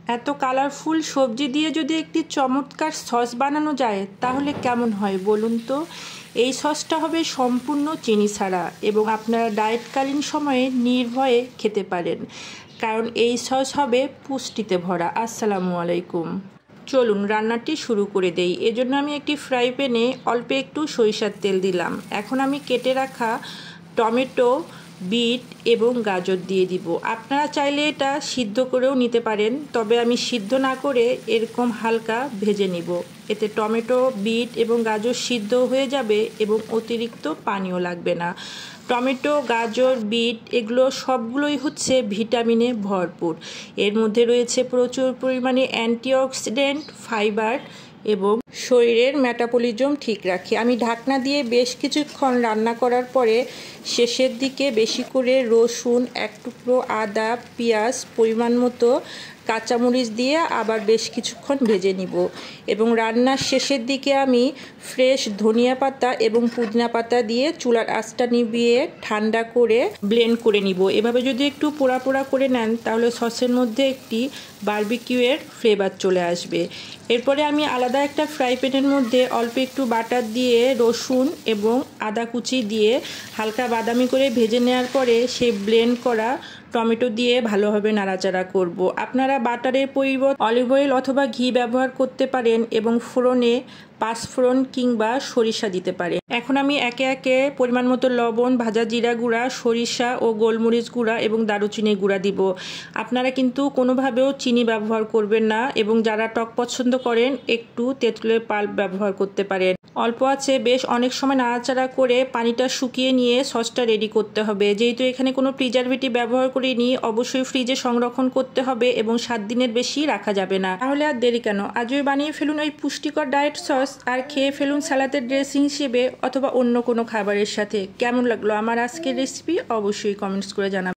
এত কালারফুল সবজি দিয়ে যদি একটি চমৎকার সস বানানো যায় তাহলে কেমন হয় বলুন তো। এই সসটা হবে সম্পূর্ণ চিনি ছাড়া এবং আপনারা ডায়েটকালীন সময়ে নির্ভয়ে খেতে পারেন, কারণ এই সস হবে পুষ্টিতে ভরা। আসসালামু আলাইকুম। চলুন রান্নাটি শুরু করে দেই। এজন্য আমি একটি ফ্রাই প্যানে অল্প একটু সরিষার তেল দিলাম। এখন আমি কেটে রাখা টমেটো, বিট এবং গাজর দিয়ে দিব। আপনারা চাইলে এটা সিদ্ধ করেও নিতে পারেন, তবে আমি সিদ্ধ না করে এরকম হালকা ভেজে নিব। এতে টমেটো, বিট এবং গাজর সিদ্ধ হয়ে যাবে এবং অতিরিক্ত পানিও লাগবে না। টমেটো, গাজর, বিট এগুলো সবগুলোই হচ্ছে ভিটামিনে ভরপুর। এর মধ্যে রয়েছে প্রচুর পরিমাণে অ্যান্টিঅক্সিডেন্ট, ফাইবার এবং শরীরের মেটাবলিজম ঠিক রাখে। আমি ঢাকনা দিয়ে বেশ কিছুক্ষণ রান্না করার পরে শেষের দিকে বেশি করে রসুন, এক টুকরো আদা, পেঁয়াজ, পরিমাণ মতো কাঁচামরিচ দিয়ে আবার বেশ কিছুক্ষণ ভেজে নিব এবং রান্নার শেষের দিকে আমি ফ্রেশ ধনিয়া পাতা এবং পুদিনা পাতা দিয়ে চুলার আঁচটা নিভিয়ে ঠান্ডা করে ব্লেন্ড করে নিব। এভাবে যদি একটু পোড়া পোড়া করে নেন তাহলে সসের মধ্যে একটি বারবিকিউয়ের ফ্লেভার চলে আসবে। এরপরে আমি আলাদা একটা ফ্রাই প্যানের মধ্যে অল্প একটু বাটার দিয়ে রসুন এবং আদা কুচি দিয়ে হালকা বাদামি করে ভেজে নেওয়ার পরে সেই ব্লেন্ড করা টমেটো দিয়ে ভালোভাবে নাড়াচাড়া করব। আপনারা বাটারের পরিবর্তে অলিভ অয়েল অথবা ঘি ব্যবহার করতে পারেন এবং ফোড়নে পাঁচফোড়ন কিংবা সরিষা দিতে পারেন। এখন আমি একে একে পরিমাণ মতো লবণ, ভাজা জিরা গুঁড়া, সরিষা ও গোলমরিচ গুঁড়া এবং দারুচিনি গুঁড়া দিব। আপনারা কিন্তু কোনোভাবেও চিনি ব্যবহার করবেন না এবং যারা টক পছন্দ করেন একটু তেঁতুলের পাল্প ব্যবহার করতে পারেন। অল্প আছে বেশ অনেক সময় নাড়াচাড়া করে পানিটা শুকিয়ে নিয়ে সসটা রেডি করতে হবে। যেহেতু এখানে কোনো প্রিজারভেটিভ ব্যবহার করিনি, অবশ্যই ফ্রিজে সংরক্ষণ করতে হবে এবং 7 দিনের বেশি রাখা যাবে না। তাহলে আর দেরি কেন, আজই বানিয়ে ফেলুন এই পুষ্টিকর ডায়েট সস আর খেয়ে ফেলুন সালাদের ড্রেসিং হিসেবে অথবা অন্য কোনো খাবারের সাথে। কেমন লাগলো আমার আজকের রেসিপি অবশ্যই কমেন্টস করে জানাবেন।